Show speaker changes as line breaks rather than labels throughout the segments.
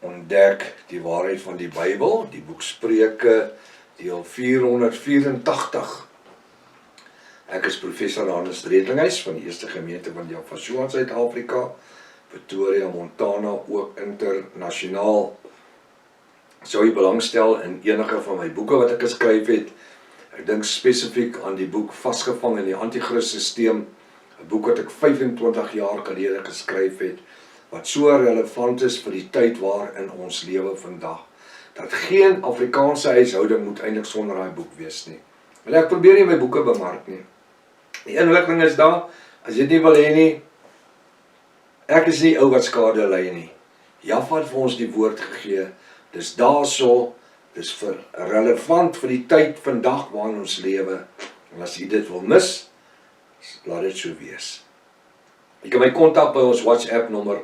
ontdek die waarheid van die Bybel, die boek Spreuke, deel 484. Ek is professor Hannes Redlinghuis van die Eerste Gemeente van Javashoa in Suid-Afrika, Pretoria, Montana, ook internasionaal. Sou jy belangstel in enige van my boeke wat ek geskryf het? Ek dink spesifiek aan die boek Vasgevang in die Antichrist-systeem, 'n boek wat ek 25 jaar gelede geskryf het, wat so relevant is vir die tyd waarin ons lewe vandag, dat geen Afrikaanse huishouding moet eintlik sonder daai boek wees nie. En ek probeer nie my boeke bemark nie. Die inligting is daar, as jy dit nie wil hê nie, ek is nie ou wat skade ly nie. Jaffa het vir ons die woord gegee, dis daarso, dis relevant vir die tyd vandag waarin ons lewe, en as jy dit wil mis, laat dit so wees. Jy kan my kontak by ons WhatsApp nommer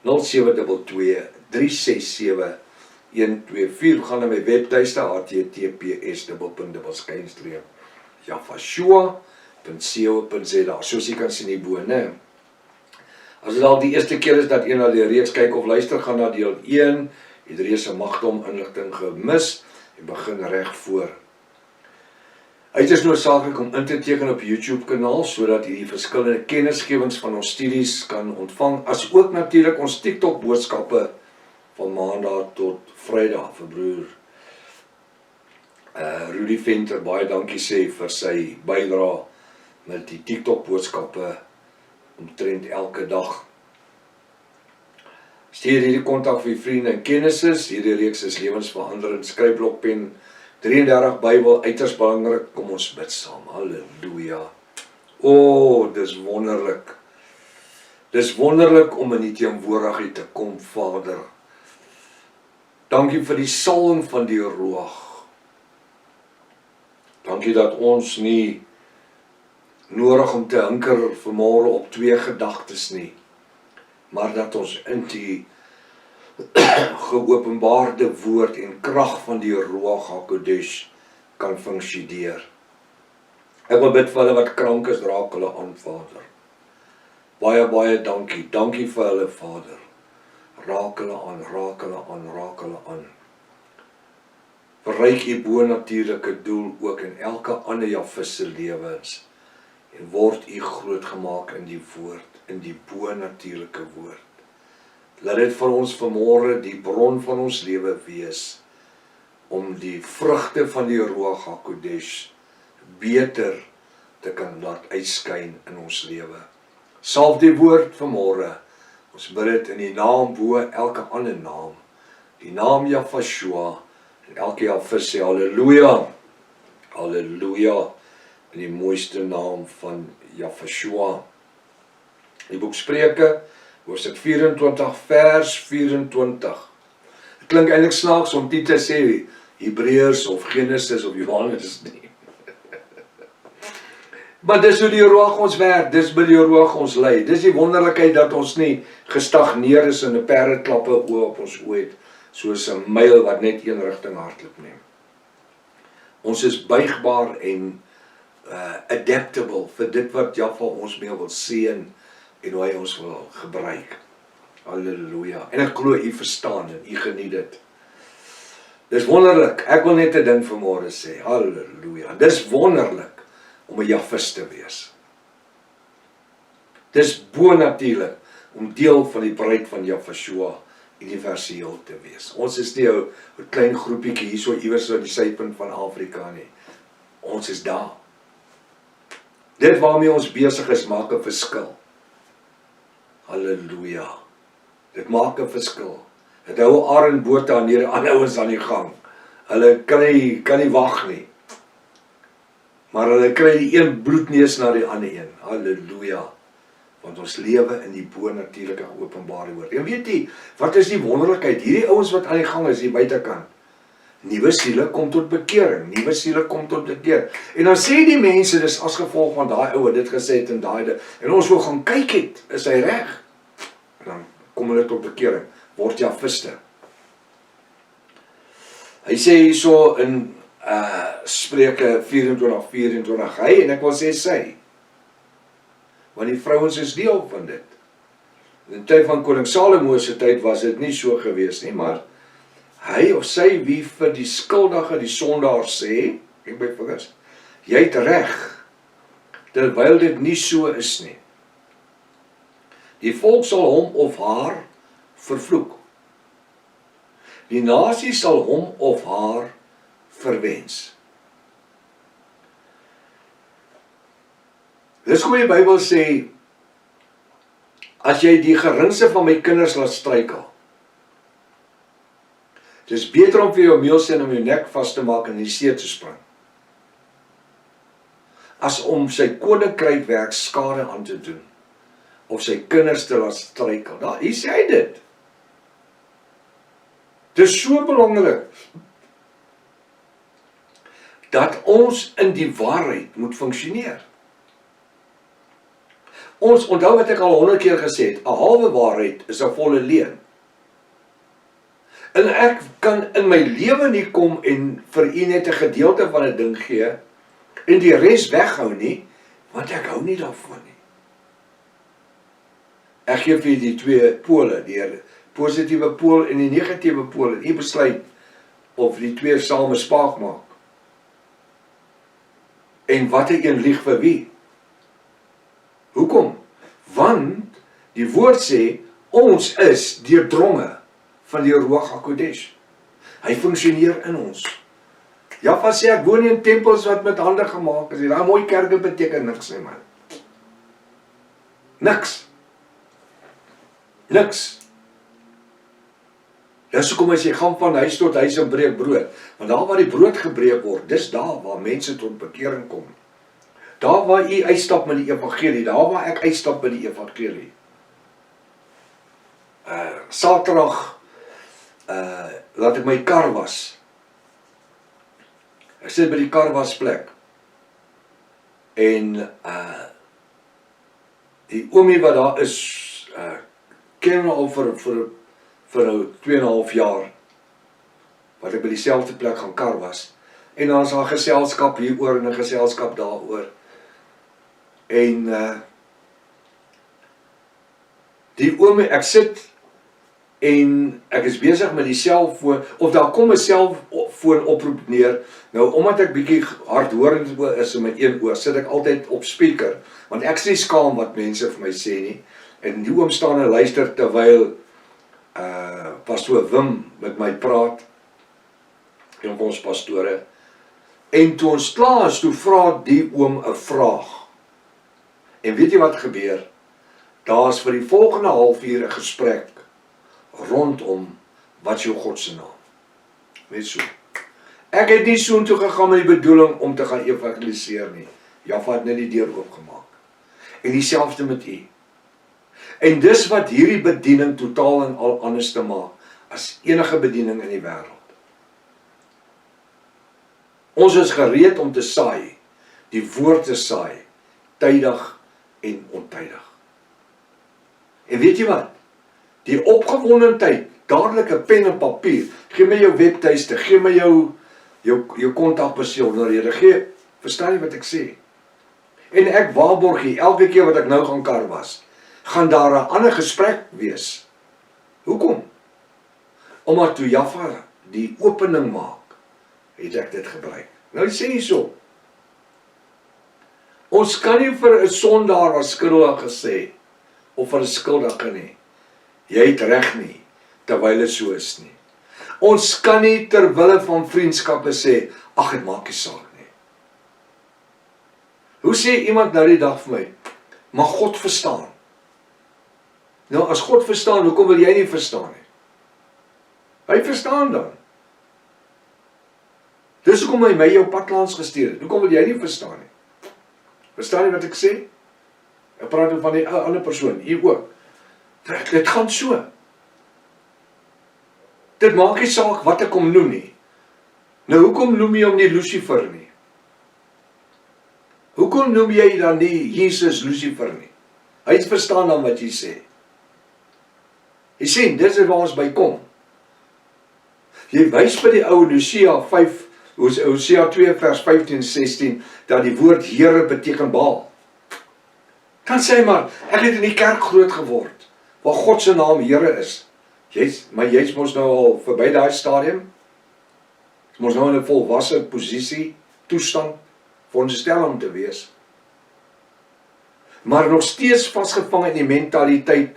0722-367-124. Gaan na my webtuiste https://javashoa.co.za. Soos jy kan sien hierbo, né? As dit al die eerste keer is dat een na die reeks kyk of luister, gaan na deel 1. Het reeds 'n magdom inligting gemis en begin reg voor. Dit is noodsaaklik om in te teken op YouTube kanaal, sodat jy die verskillende kennisgewings van ons studies kan ontvang, as ook natuurlik ons TikTok boodskappe van maandag tot Vrydag vir broer Rudy Venter, baie dankie sê vir sy bydrae met die TikTok boodskappe omtrent elke dag. Stuur hierdie kontak vir vriende en kennisses. Hierdie reeks is lewensveranderend. Skryfblokpen 33 Bybel, uiters belangrik. Kom ons bid saam. Halleluja. Dis wonderlik. Dis wonderlik om in die teenwoordigheid te kom, Vader. Dankie vir die salwing van die Ruach. Dankie dat ons nie nodig om te hinker vanmôre op 2 gedagtes nie, maar dat ons in die geopenbaarde woord en krag van die Ruach HaKodesh kan funksioneer. Ek wil bid vir hulle wat krank is, raak hulle aan, Vader. Baie dankie. Dankie vir hulle, Vader. Raak hulle aan, raak hulle aan, raak hulle aan. Bereik die bonatuurlike doel ook in elke ander Jafis se lewens. En word u groot gemaak in die woord, in die bonatuurlike woord. Laat dit vir ons vanmôre die bron van ons lewe wees, om die vrugte van die Ruach HaKodesh beter te kan laat uitskyn in ons lewe. Salf die woord vanmôre. Ons bid dit in die naam bo elke ander naam, die naam Javashoa, en elke Jafis sê halleluja, halleluja, in die mooiste naam van Javashoa. Die boek Spreuke, hoofstuk 24, vers 24. Het klink eintlik snaaks om dit te sê, Hebreërs of Genesis of Johannes nie. Maar dis hoe die Ruach ons werk, dis by die Ruach ons lei. Dis die wonderlikheid dat ons nie gestagneer is in 'n perdeklappe oë op ons oë het, soos 'n myl wat net een rigting hardloop neem. Ons is buigbaar en adaptable vir dit wat Jaffa ons mee wil seën en hoe hy ons wil gebruik. Halleluja. En ek glo u verstaan en u geniet dit. Dis wonderlik. Ek wil net 'n ding vanmôre sê. Halleluja. Dis wonderlik om 'n Jafis te wees. Dis bonatuurlik om deel van die bruid van Javashoa universeel te wees. Ons is nie 'n klein groepietjie hierso iewers op die suidpunt van Afrika nie. Ons is daar. Dit waarmee ons besig is, maak 'n verskil. Halleluja. Dit maak 'n verskil. Dit hou arendbote aan hierdie ander ouens aan die gang. Hulle kan nie wag nie. Maar hulle kry die een bloedneus na die ander een. Halleluja. Want ons lewe in die bonatuurlike openbare woord. En weet jy, wat is die wonderlikheid? Hierdie ouens wat aan die gang is hier buitekant. Nuwe siele kom tot bekering. Nuwe siele kom tot bekeer. En dan sê die mense, dis as gevolg van daai ouwe dit gesê het en daai. En ons wil gaan kyk het, is hy reg? En dan kom hulle tot bekering. Word Jafiste. Hy sê hierso in Spreuke 24:24, hy en ek wil sê sy. Want die vrouens is deel van dit. In die tyd van koning Salomo se tyd was dit nie so gewees nie, maar hy of sy wie vir die skuldige, die sondaar sê, ek by vingers, jy het reg, terwyl dit nie so is nie. Die volk sal hom of haar vervloek. Die nasie sal hom of haar verwens. Dis hoe die Bybel sê, as jy die geringste van my kinders laat struikel, dis beter om vir jou meelsteen om jou nek vas te maak en in die see te spring, as om sy koninkryk skade aan te doen, of sy kinders te laat struikel. Nou, hier sê hy dit. Dit is so belangrik, dat ons in die waarheid moet funksioneer. Ons, onthou wat ek al 100 keer gesê het, 'n halwe waarheid is 'n volle leuen. En ek kan in my lewe nie kom en vir u net 'n gedeelte van 'n ding gee, en die res weghou nie, want ek hou nie daarvan nie. Ek gee vir die twee pole, die positiewe pool en die negatiewe pool, en u besluit of die twee saam 'n spaak maak. En watter een lieg vir wie? Hoekom? Want die woord sê, ons is deurdronge van die Ruach HaKodesh. Hy funksioneer in ons. Jaffa sê, ek woon nie in tempels wat met hande gemaak is. Daai mooi kerke beteken niks nie, man. Niks. Niks. Dis hoekom as jy gaan van huis tot huis en breek brood. Want daar waar die brood gebreek word, dis daar waar mense tot bekering kom. Daar waar u uitstap met die evangelie, daar waar ek uitstap met die evangelie. Saterdag, laat ek my kar was. Ek sit by die karwasplek. En die oomie wat daar is, ken my al vir 2,5 jaar, wat ek by dieselfde plek gaan karwas. En dan is daar geselskap hieroor en 'n geselskap daaroor. En die oomie, ek sit en ek is besig met die selfoon, of daar kom 'n selfoon oproep neer. Nou, omdat ek bietjie hardhorend is in my een oor, sit ek altyd op speaker, want ek sê skaam wat mense vir my sê nie. En die oom staan en luister terwyl pastoor Wim met my praat, en op ons pastore. En toe ons klaar is, toe vra die oom 'n vraag. En weet jy wat gebeur? Daar is vir die volgende halfuur 'n gesprek rondom wat is jou God se naam. Net so. Ek het nie soontoe gegaan met die bedoeling om te gaan evangeliseer nie. Jaffa het net die deur oopgemaak. En dieselfde met u. En dis wat hierdie bediening totaal en al anders te maak as enige bediening in die wêreld. Ons is gereed om te saai, die woord te saai, tydig en ontydig. En weet jy wat? Die opgewondendheid, dadelik 'n pen en papier, gee my jou webtuiste, gee my jou kontakbesonderhede, verstaan jy wat ek sê? En ek waarborg jy, elke keer wat ek nou gaan karwas, gaan daar 'n ander gesprek wees. Hoekom? Omdat toe Jaffa die opening maak, het ek dit gebruik. Nou sê hy so. Ons kan nie vir 'n sondaar as skuldig gesê, of vir 'n skuldige nie. Jy het reg nie, terwyl dit so is nie. Ons kan nie terwille van vriendskappe sê, ag, dit maak nie saak nie. Hoe sê iemand nou die dag vir my, maar God verstaan. Nou, as God verstaan, hoekom wil jy nie verstaan nie? Hy verstaan dan. Dis hoekom hy my jou pad langs gestuur het. Hoekom wil jy nie verstaan nie? Verstaan jy wat ek sê? Ek praat van die ander persoon, hier ook. Dit gaan so. Dit maak nie saak wat ek hom noem nie. Nou, hoekom noem jy hom nie Lucifer nie? Hoekom noem jy dan nie Jesus Lucifer nie? Hy verstaan dan wat jy sê. Jy sien, dit is waar ons by kom. Jy wys by die ou Hosea 2 vers 15-16, dat die woord Here beteken Baal. Dan sê hy maar, ek het in die kerk groot geword. waar God se naam Here is. Maar jy's mos nou al verby daai stadium. Jy mos nou in 'n volwasse posisie, toestand, veronderstel om te wees. Maar nog steeds vasgevang in die mentaliteit,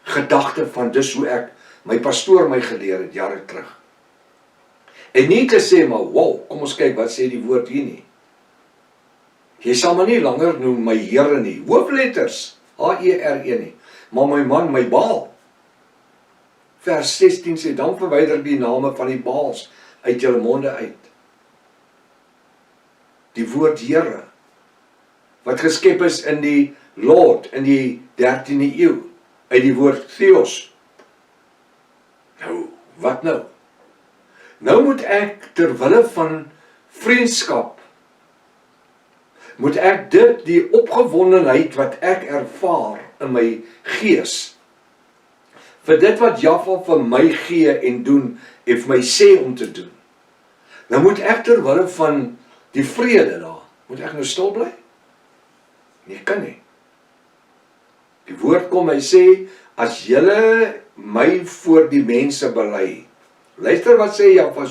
gedagte van dis hoe ek, my pastoor my geleer het, jare terug. En nie te sê, maar wow, kom ons kyk, wat sê die woord hier nie. Jy sal my nie langer noem my Here nie, hoofletters, H-E-R-E nie, maar my man, my Baal. Vers 16 sê, dan verwyder die name van die Baals uit julle monde uit. Die woord Here, wat geskep is in die Lord, in die 13de eeu, uit die woord Theos. Nou, wat nou? Nou moet ek, terwille van vriendskap, moet ek dit, die opgewondenheid wat ek ervaar in my gees, vir dit wat Jahwe vir my gee en doen, en vir my sê om te doen. Nou moet ek terwille van die vrede daar, moet ek nou stil bly? Nee, kan nie. Die woord kom, hy sê, as julle my voor die mense bely, luister wat sê Jahwe,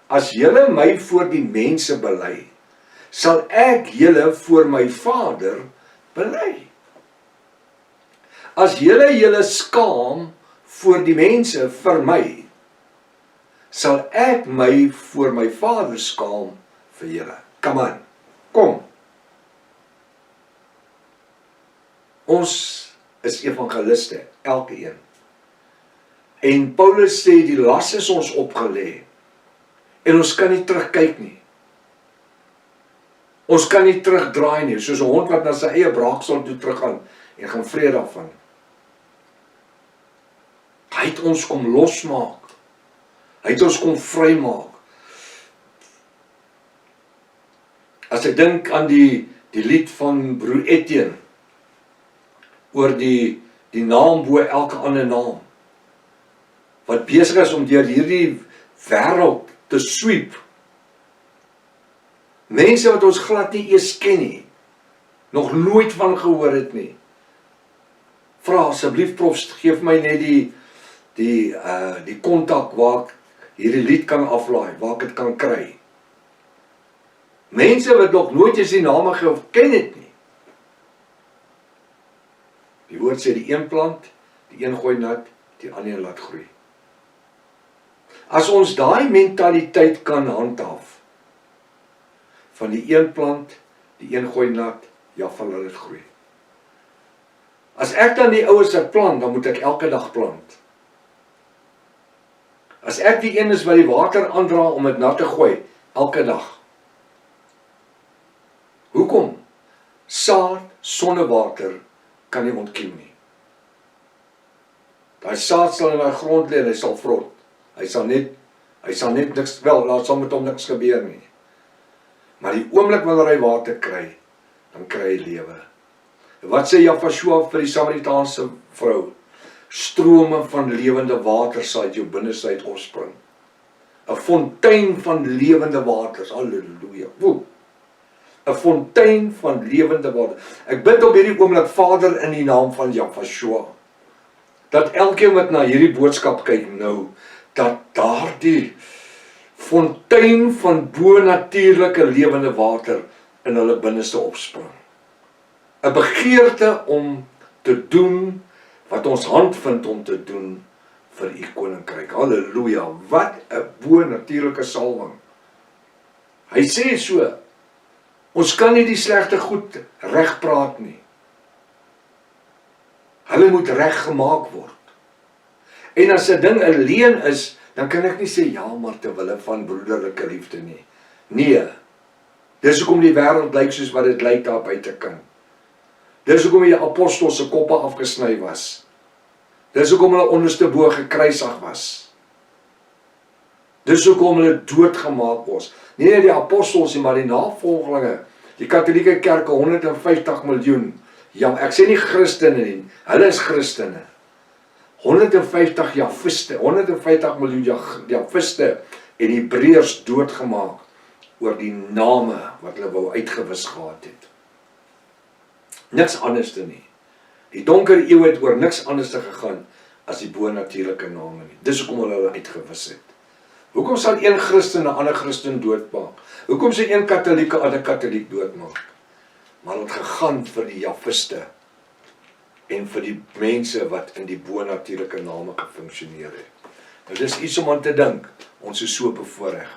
as julle my voor die mense bely, sal ek julle voor my Vader bely. As julle skaam voor die mense vir my, sal ek my voor my Vader skaam vir julle. Come on, kom. Ons is evangeliste, elke een. En Paulus sê, die las is ons opgelê, en ons kan nie terugkyk nie. Ons kan nie terugdraai nie, soos 'n hond wat na sy eie braaksel toe teruggaan, en gaan vrede daarvan. Hy het ons kom losmaak. Hy het ons kom vrymaak. As ek dink aan die lied van broer Etienne, oor die naam bo elke ander naam, wat besig is om deur hierdie wêreld te sweep. Mense wat ons glad nie eers ken nie, nog nooit van gehoor het nie. Vra asseblief prof, geef my net die kontak waar ek hierdie lied kan aflaai, waar ek dit kan kry. Mense wat nog nooit eens die name ken het nie. Die woord sê, die een plant, die een gooi nat, die ander laat groei. As ons daai mentaliteit kan handhaaf, van die een plant, die een gooi nat, ja, van laat het groei. As ek dan die ouers wat plant, dan moet ek elke dag plant. As ek die een is wat die water aandra om dit nat te gooi, elke dag. Hoekom? Saad sonder water kan nie ontkiem nie. Daai saad sal in die grond lê en hy sal vrot. Hy sal net niks, daar sal met hom niks gebeur nie. Maar die oomblik wanneer hy water kry, dan kry hy lewe. Wat sê Jahwe vir die Samaritaanse vrou? Strome van lewende water sal uit jou binneste uit opspring. 'n fontein van lewende waters, halleluja. 'n fontein van lewende water. Ek bid op hierdie oomblik, Vader, in die naam van Jahwe, dat elkeen wat na hierdie boodskap kyk nou, dat daardie fontein van bonatuurlike lewende water in hulle binneste opspring. 'n begeerte om te doen wat ons hand vind om te doen vir u koninkryk. Halleluja, wat 'n bonatuurlike salwing. Hy sê so, ons kan nie die slegte goed regpraat nie. Hulle moet reggemaak word. En as 'n ding 'n leuen is, dan kan ek nie sê, ja, maar terwille van broederlike liefde nie. Nee, dis hoekom die wêreld lyk soos wat dit lyk daar buitekant. Dis hoekom die apostels se koppe afgesny was. Dis hoekom hulle onderste bo gekruisig was. Dis hoekom hulle doodgemaak was. Nie net die apostels nie, maar die navolgelinge. Die Katolieke kerke, 150 miljoen. Ja, ek sê nie Christene nie, hulle is Christene. 150 Jahwiste, 150 miljoen Jahwiste en Hebreërs doodgemaak oor die name wat hulle wou uitgewis gehad het. Niks anders nie. Die donker eeu het oor niks anders te gegaan as die bo-natuurlike name nie. Dis hoekom hulle uitgewis het. Hoekom sal een Christen 'n ander Christen doodmaak? Hoekom sal een Katoliek 'n ander Katoliek doodmaak? Maar het gegaan vir die Jahwiste en vir die mense wat in die bo-natuurlike name gefunksioneer het. Nou dis iets om aan te dink. Ons is so bevoorreg.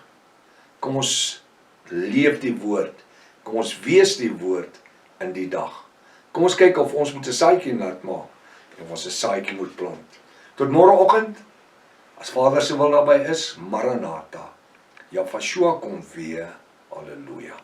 Kom ons leef die woord. Kom ons wees die woord in die dag. Kom ons kyk of ons moet 'n saadjie laat maak en ons 'n saadjie moet plant. Tot môreoggend, as Vader se wil naby is, Maranatha. Jahweh kom weer. Halleluja.